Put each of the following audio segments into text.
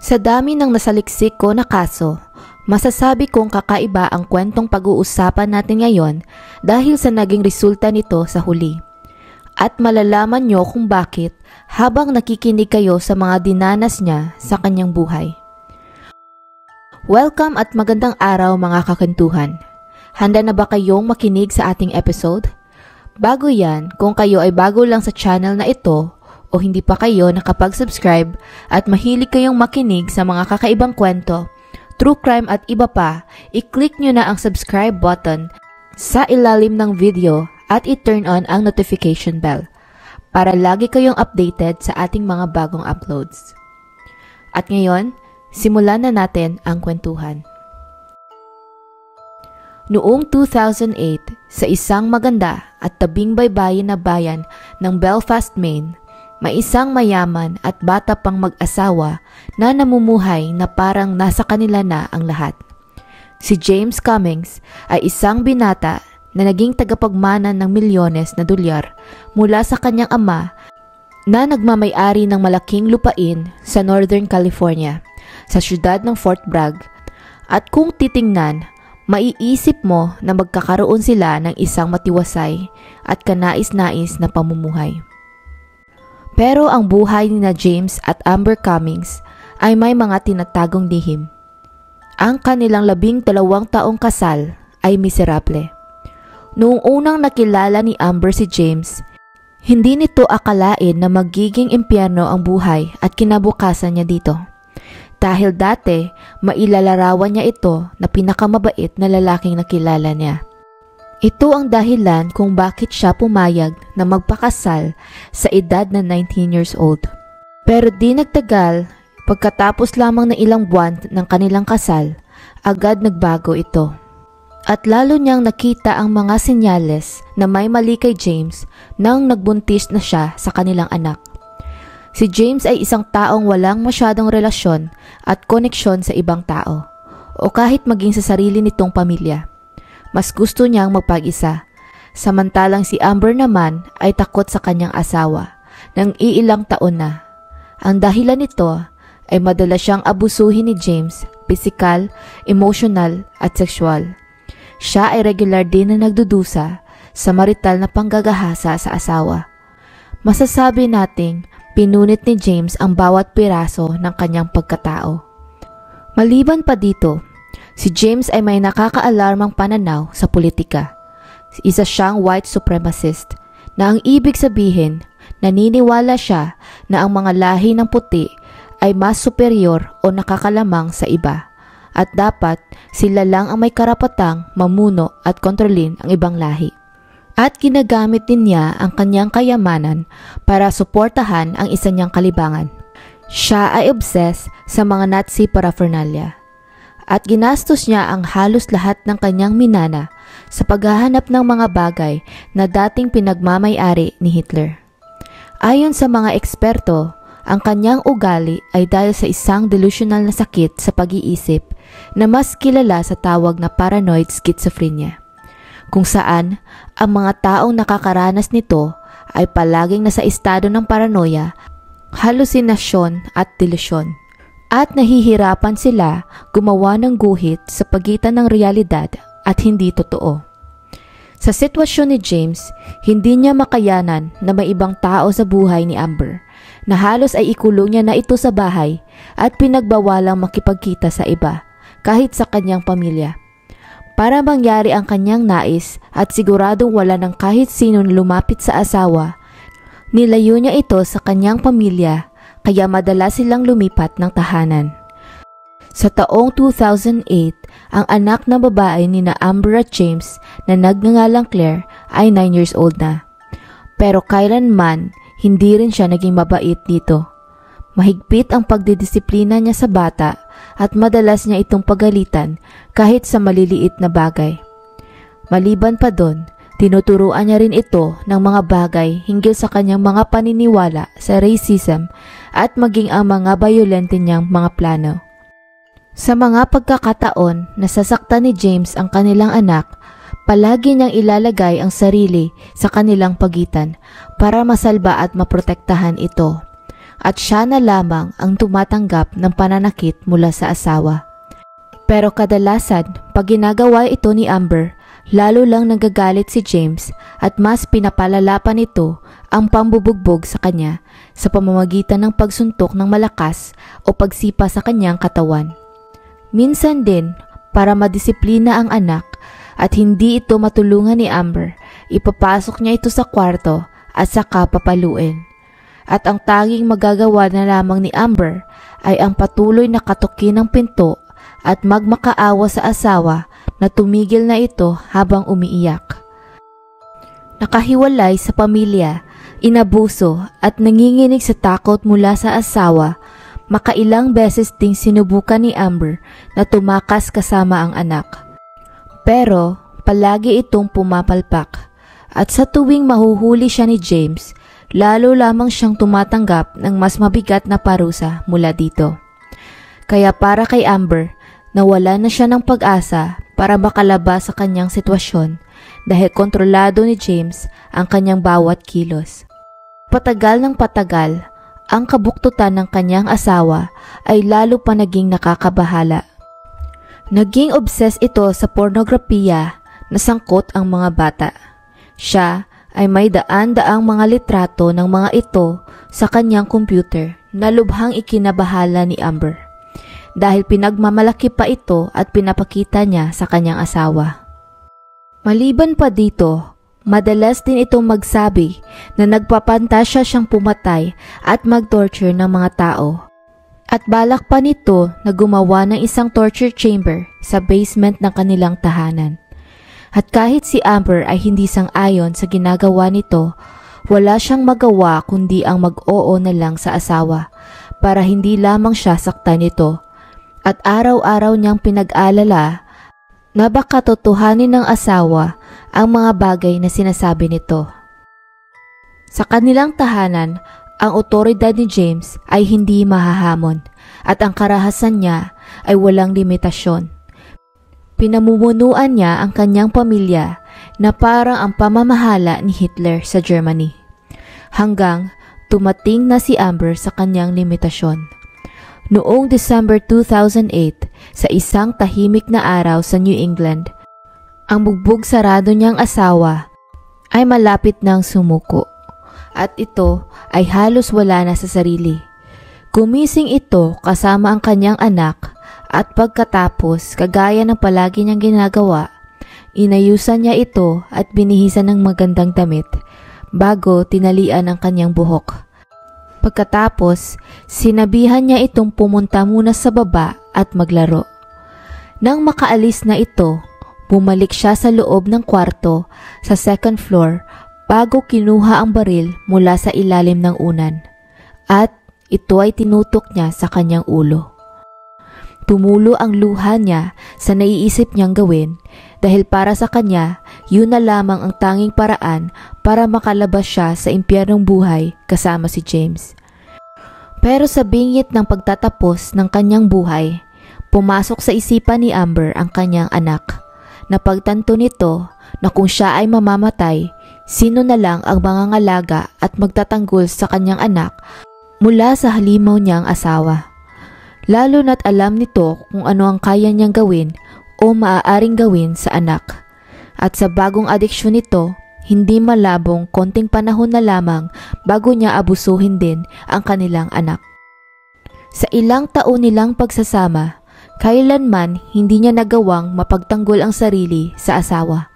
Sa dami ng nasaliksik ko na kaso, masasabi kong kakaiba ang kwentong pag-uusapan natin ngayon dahil sa naging resulta nito sa huli. At malalaman nyo kung bakit habang nakikinig kayo sa mga dinanas niya sa kanyang buhay. Welcome at magandang araw mga kakentuhan. Handa na ba kayong makinig sa ating episode? Bago yan, kung kayo ay bago lang sa channel na ito, o hindi pa kayo nakapag-subscribe at mahilig kayong makinig sa mga kakaibang kwento, true crime at iba pa, i-click nyo na ang subscribe button sa ilalim ng video at i-turn on ang notification bell para lagi kayong updated sa ating mga bagong uploads. At ngayon, simulan na natin ang kwentuhan. Noong 2008, sa isang maganda at tabing baybayin na bayan ng Belfast, Maine, may isang mayaman at bata pang mag-asawa na namumuhay na parang nasa kanila na ang lahat. Si James Cummings ay isang binata na naging tagapagmana ng milyones na dolyar mula sa kanyang ama na nagmamay-ari ng malaking lupain sa Northern California, sa siyudad ng Fort Bragg. At kung titingnan, maiisip mo na magkakaroon sila ng isang matiwasay at kanais-nais na pamumuhay. Pero ang buhay ni na James at Amber Cummings ay may mga tinatagong lihim. Ang kanilang 12 taong kasal ay miserable. Noong unang nakilala ni Amber si James, hindi nito akalain na magiging impyerno ang buhay at kinabukasan niya dito. Dahil dati, mailalarawan niya ito na pinakamabait na lalaking nakilala niya. Ito ang dahilan kung bakit siya pumayag na magpakasal sa edad na 19 years old. Pero di nagtagal, pagkatapos lamang ng ilang buwan ng kanilang kasal, agad nagbago ito. At lalo niyang nakita ang mga senyales na may mali kay James nang nagbuntis na siya sa kanilang anak. Si James ay isang taong walang masyadong relasyon at koneksyon sa ibang tao, o kahit maging sa sarili nitong pamilya. Mas gusto niyang magpag-isa. Samantalang si Amber naman ay takot sa kanyang asawa ng iilang taon na. Ang dahilan nito ay madalas siyang abusuhin ni James, pisikal, emosyonal at sexual. Siya ay regular din na nagdudusa sa marital na panggagahasa sa asawa. Masasabi nating pinunit ni James ang bawat piraso ng kanyang pagkatao. Maliban pa dito, si James ay may nakakaalarmang pananaw sa politika. Isa siyang white supremacist na ang ibig sabihin, naniniwala siya na ang mga lahi ng puti ay mas superior o nakakalamang sa iba at dapat sila lang ang may karapatang mamuno at kontrolin ang ibang lahi. At ginagamit din niya ang kanyang kayamanan para suportahan ang isa niyang kalibangan. Siya ay obsessed sa mga Nazi paraphernalia. At ginastos niya ang halos lahat ng kanyang minana sa paghahanap ng mga bagay na dating pinagmamay-ari ni Hitler. Ayon sa mga eksperto, ang kanyang ugali ay dahil sa isang delusional na sakit sa pag-iisip na mas kilala sa tawag na paranoid schizophrenia, kung saan ang mga taong nakakaranas nito ay palaging nasa estado ng paranoia, halusinasyon at delusyon. At nahihirapan sila gumawa ng guhit sa pagitan ng realidad at hindi totoo. Sa sitwasyon ni James, hindi niya makayanan na may ibang tao sa buhay ni Amber na halos ay ikulong niya na ito sa bahay at pinagbawalang makipagkita sa iba kahit sa kanyang pamilya. Para mangyari ang kanyang nais at siguradong wala ng kahit sinong lumapit sa asawa, nilayo niya ito sa kanyang pamilya. Kaya madalas silang lumipat ng tahanan. Sa taong 2008, ang anak na babae ni na Amber at James na nagngangalang Claire ay 9 years old na. Pero kailanman, hindi rin siya naging mabait dito. Mahigpit ang pagdidisiplina niya sa bata at madalas niya itong pagalitan kahit sa maliliit na bagay. Maliban pa doon, tinuturuan niya rin ito ng mga bagay hinggil sa kanyang mga paniniwala sa racism at maging ang mga bayolente niyang mga plano. Sa mga pagkakataon na sasaktan ni James ang kanilang anak, palagi niyang ilalagay ang sarili sa kanilang pagitan para masalba at maprotektahan ito. at siya na lamang ang tumatanggap ng pananakit mula sa asawa. Pero kadalasan, pag ginagawa ito ni Amber, lalo lang nagagalit si James at mas pinapalala pa nito ang pambubugbog sa kanya sa pamamagitan ng pagsuntok ng malakas o pagsipa sa kanyang katawan. Minsan din, para madisiplina ang anak at hindi ito matulungan ni Amber, ipapasok niya ito sa kwarto at saka papaluin. At ang tanging magagawa na lamang ni Amber ay ang patuloy na katukin ng pinto at magmakaawa sa asawa na tumigil na ito habang umiiyak. Nakahiwalay sa pamilya, inabuso at nanginginig sa takot mula sa asawa, makailang beses ding sinubukan ni Amber na tumakas kasama ang anak. Pero palagi itong pumapalpak at sa tuwing mahuhuli siya ni James, lalo lamang siyang tumatanggap ng mas mabigat na parusa mula dito. Kaya para kay Amber, nawala na siya ng pag-asa para makalabas sa kanyang sitwasyon dahil kontrolado ni James ang kanyang bawat kilos. Patagal ng patagal, ang kabuktutan ng kanyang asawa ay lalo pa naging nakakabahala. Naging obsessed ito sa pornografiya na sangkot ang mga bata. Siya ay may daan-daang mga litrato ng mga ito sa kanyang computer na lubhang ikinabahala ni Amber dahil pinagmamalaki pa ito at pinapakita niya sa kanyang asawa. Maliban pa dito, madalas din itong magsabi na nagpapantasya siyang pumatay at mag-torture ng mga tao. At balak pa nito na gumawa ng isang torture chamber sa basement ng kanilang tahanan. At kahit si Amber ay hindi sang-ayon sa ginagawa nito, wala siyang magawa kundi ang mag-oo na lang sa asawa para hindi lamang siya saktan nito. At araw-araw niyang pinag-alala na baka totohanin ng asawa ang mga bagay na sinasabi nito. Sa kanilang tahanan, ang otoridad ni James ay hindi mahahamon at ang karahasan niya ay walang limitasyon. Pinamumunuan niya ang kanyang pamilya na parang ang pamamahala ni Hitler sa Germany. Hanggang tumating na si Amber sa kanyang limitasyon. Noong December 2008, sa isang tahimik na araw sa New England, ang bugbog sarado niyang asawa ay malapit nang sumuko at ito ay halos wala na sa sarili. Gumising ito kasama ang kanyang anak at pagkatapos, kagaya ng palagi niyang ginagawa, inayusan niya ito at binihisan ng magandang damit bago tinalian ang kanyang buhok. Pagkatapos, sinabihan niya itong pumunta muna sa baba at maglaro. Nang makaalis na ito, bumalik siya sa loob ng kwarto sa second floor bago kinuha ang baril mula sa ilalim ng unan. At ito ay tinutok niya sa kanyang ulo. Tumulo ang luha niya sa naiisip niyang gawin dahil para sa kanya, yun na lamang ang tanging paraan para makalabas siya sa impyernong buhay kasama si James. Pero sa bingit ng pagtatapos ng kanyang buhay, pumasok sa isipan ni Amber ang kanyang anak. Napagtanto nito na kung siya ay mamamatay, sino na lang ang mangangalaga at magtatanggol sa kanyang anak mula sa halimaw niyang asawa. Lalo na't alam nito kung ano ang kaya niyang gawin o maaaring gawin sa anak. At sa bagong adiksyon nito, hindi malabong konting panahon na lamang bago niya abusuhin din ang kanilang anak. Sa ilang taon nilang pagsasama, kailanman hindi niya nagawang mapagtanggol ang sarili sa asawa.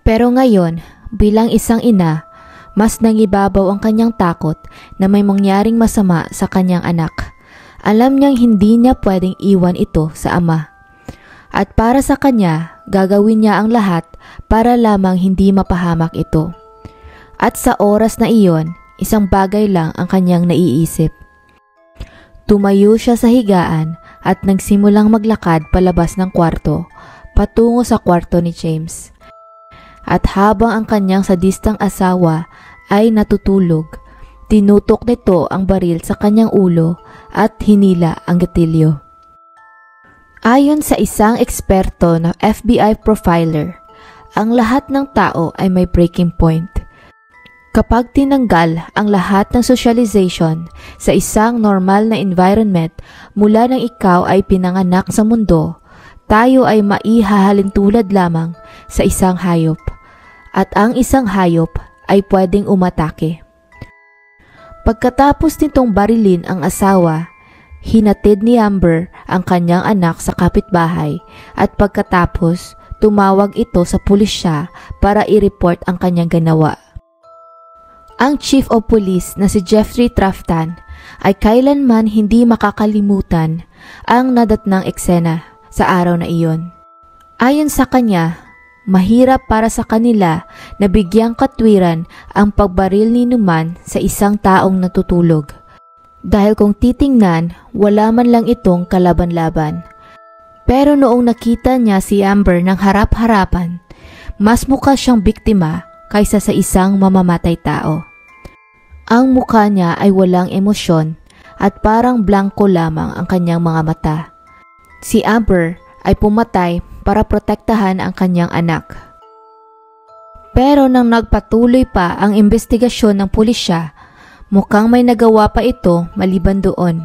Pero ngayon, bilang isang ina, mas nangibabaw ang kanyang takot na may mangyaring masama sa kanyang anak. Alam niyang hindi niya pwedeng iwan ito sa ama. At para sa kanya, gagawin niya ang lahat para lamang hindi mapahamak ito. At sa oras na iyon, isang bagay lang ang kanyang naiisip. Tumayo siya sa higaan at nagsimulang maglakad palabas ng kwarto, patungo sa kwarto ni James. At habang ang kanyang sadistang asawa ay natutulog, tinutok nito ang baril sa kanyang ulo at hinila ang gatilyo. Ayon sa isang eksperto na FBI profiler, ang lahat ng tao ay may breaking point. Kapag tinanggal ang lahat ng socialization sa isang normal na environment mula nang ikaw ay pinanganak sa mundo, tayo ay maihahalintulad lamang sa isang hayop. At ang isang hayop ay pwedeng umatake. Pagkatapos nitong barilin ang asawa, hinatid ni Amber ang kanyang anak sa kapitbahay at pagkatapos tumawag ito sa pulisya para i-report ang kanyang ginawa. Ang Chief of Police na si Jeffrey Trafton ay kailanman hindi makakalimutan ang nadatnang eksena sa araw na iyon. Ayon sa kanya, mahirap para sa kanila na bigyang katwiran ang pagbaril ni Numan sa isang taong natutulog. Dahil kung titingnan, wala man lang itong kalaban-laban. Pero noong nakita niya si Amber ng harap-harapan, mas mukha siyang biktima kaysa sa isang mamamatay tao. Ang mukha niya ay walang emosyon at parang blanko lamang ang kanyang mga mata. Si Amber ay pumatay para protektahan ang kanyang anak. Pero nang nagpatuloy pa ang investigasyon ng pulisya, mukhang may nagawa pa ito maliban doon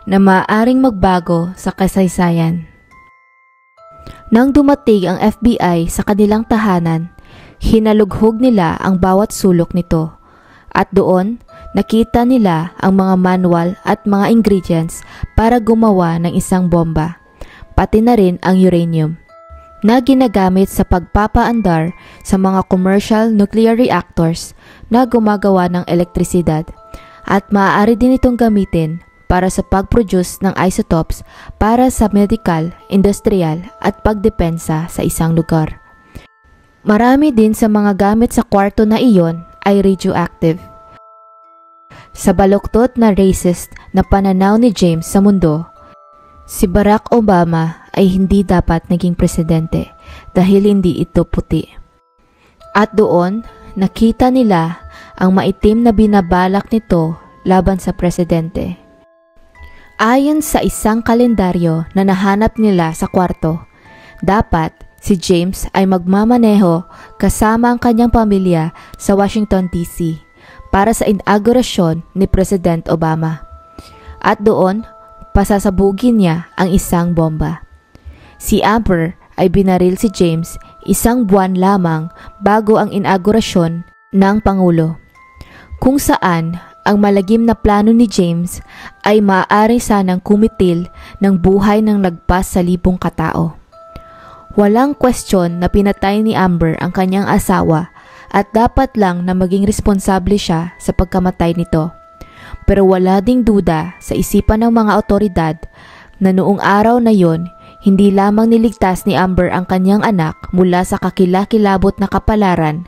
na maaaring magbago sa kasaysayan. Nang dumating ang FBI sa kanilang tahanan, hinalughog nila ang bawat sulok nito at doon nakita nila ang mga manual at mga ingredients para gumawa ng isang bomba, pati na rin ang uranium na ginagamit sa pagpapaandar sa mga commercial nuclear reactors na gumagawa ng elektrisidad at maaari din itong gamitin para sa pag-produce ng isotopes para sa medical, industrial at pagdepensa sa isang lugar. Marami din sa mga gamit sa kwarto na iyon ay radioactive. Sa baluktot na racist na pananaw ni James sa mundo, si Barack Obama ay hindi dapat naging presidente dahil hindi ito puti. At doon, nakita nila ang maitim na binabalak nito laban sa presidente. Ayon sa isang kalendaryo na nahanap nila sa kwarto, dapat si James ay magmamaneho kasama ang kanyang pamilya sa Washington DC para sa inaugurasyon ni President Obama. At doon, pasasabugin niya ang isang bomba. Si Amber ay binaril si James isang buwan lamang bago ang inaugurasyon ng Pangulo, kung saan ang malagim na plano ni James ay maaari sanang kumitil ng buhay ng lagpas sa 1,000 katao. Walang kwestiyon na pinatay ni Amber ang kanyang asawa at dapat lang na maging responsable siya sa pagkamatay nito. Pero wala ding duda sa isipan ng mga otoridad na noong araw na yon, hindi lamang niligtas ni Amber ang kanyang anak mula sa kakilakilabot na kapalaran,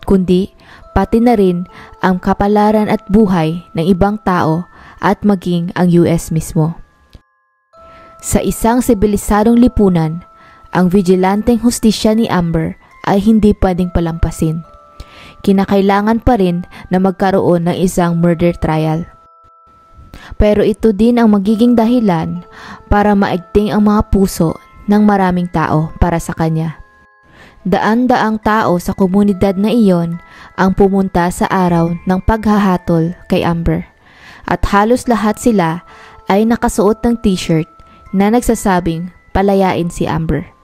kundi pati na rin ang kapalaran at buhay ng ibang tao at maging ang US mismo. Sa isang sibilisadong lipunan, ang vigilanteng hustisya ni Amber ay hindi pwedeng palampasin. Kinakailangan pa rin na magkaroon ng isang murder trial. Pero ito din ang magiging dahilan para maigting ang mga puso ng maraming tao para sa kanya. Daan-daang tao sa komunidad na iyon ang pumunta sa araw ng paghahatol kay Amber at halos lahat sila ay nakasuot ng t-shirt na nagsasabing palayain si Amber.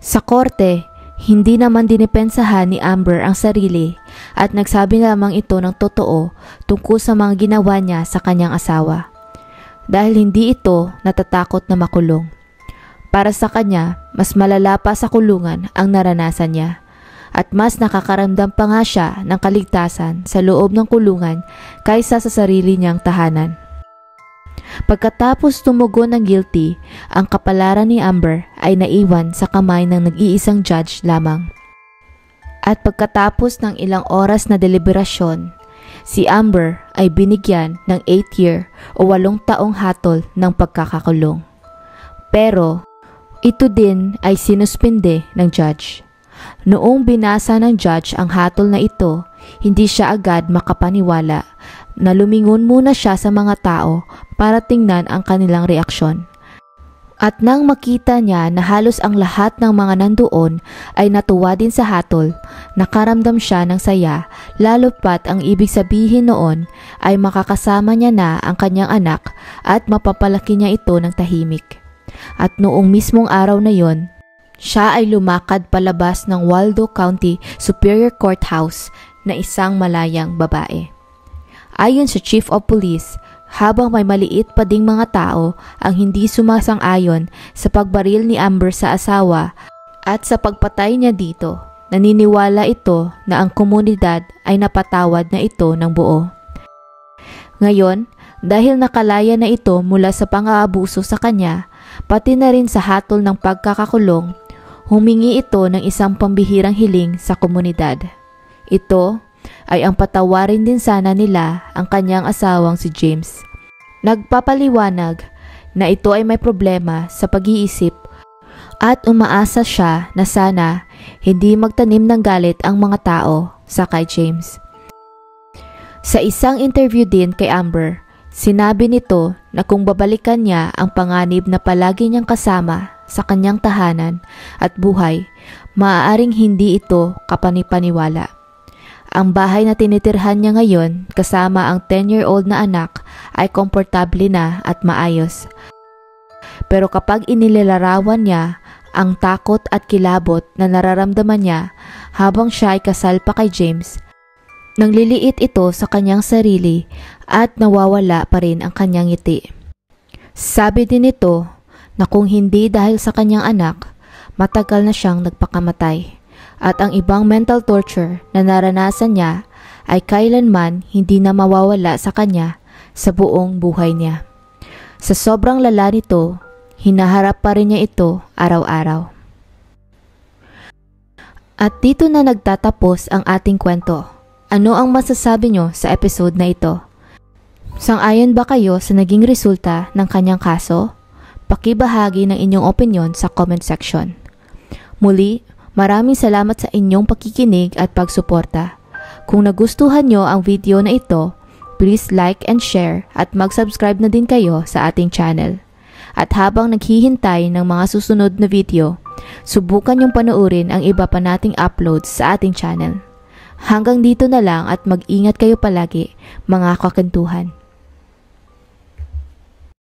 Sa korte, hindi naman dinipensahan ni Amber ang sarili at nagsabi lamang ito ng totoo tungkol sa mga ginawa niya sa kanyang asawa dahil hindi ito natatakot na makulong. Para sa kanya, mas malala pa sa kulungan ang naranasan niya at mas nakakaramdam pa nga siya ng kaligtasan sa loob ng kulungan kaysa sa sarili niyang tahanan. Pagkatapos tumugon ng guilty, ang kapalaran ni Amber ay naiwan sa kamay ng nag-iisang judge lamang. At pagkatapos ng ilang oras na deliberasyon, si Amber ay binigyan ng 8-year o 8 taong hatol ng pagkakakulong. Pero ito din ay sinuspinde ng judge. Noong binasa ng judge ang hatol na ito, hindi siya agad makapaniwala na lumingon muna siya sa mga tao para tingnan ang kanilang reaksyon. At nang makita niya na halos ang lahat ng mga nandoon ay natuwa din sa hatol, nakaramdam siya ng saya, lalo pat ang ibig sabihin noon ay makakasama niya na ang kanyang anak at mapapalaki niya ito ng tahimik. At noong mismong araw na yon, siya ay lumakad palabas ng Waldo County Superior Courthouse na isang malayang babae. Ayon sa Chief of Police, habang may maliit pa ding mga tao ang hindi sumasang-ayon sa pagbaril ni Amber sa asawa at sa pagpatay niya dito, naniniwala ito na ang komunidad ay napatawad na ito ng buo. Ngayon, dahil nakalaya na ito mula sa pang-aabuso sa kanya, pati na rin sa hatol ng pagkakakulong, humingi ito ng isang pambihirang hiling sa komunidad. Ito ay ang patawarin din sana nila ang kanyang asawang si James. Nagpapaliwanag na ito ay may problema sa pag-iisip at umaasa siya na sana hindi magtanim ng galit ang mga tao sa kay James. Sa isang interview din kay Amber, sinabi nito na kung babalikan niya ang panganib na palagi niyang kasama sa kanyang tahanan at buhay, maaaring hindi ito kapanipaniwala. Ang bahay na tinitirhan niya ngayon kasama ang 10-year-old na anak ay komportable na at maayos. Pero kapag inilalarawan niya ang takot at kilabot na nararamdaman niya habang siya ay kasal pa kay James, nangliliit ito sa kanyang sarili at nawawala pa rin ang kanyang ngiti. Sabi din ito na kung hindi dahil sa kanyang anak, matagal na siyang nagpakamatay. At ang ibang mental torture na naranasan niya ay kailanman hindi na mawawala sa kanya sa buong buhay niya. Sa sobrang lala nito, hinaharap pa rin niya ito araw-araw. At dito na nagtatapos ang ating kwento. Ano ang masasabi nyo sa episode na ito? Sang-ayon ba kayo sa naging resulta ng kanyang kaso? Pakibahagi ng inyong opinion sa comment section. Muli, maraming salamat sa inyong pakikinig at pagsuporta. Kung nagustuhan nyo ang video na ito, please like and share at mag-subscribe na din kayo sa ating channel. At habang naghihintay ng mga susunod na video, subukan yung panoorin ang iba pa nating uploads sa ating channel. Hanggang dito na lang at mag-ingat kayo palagi, mga kakentuhan.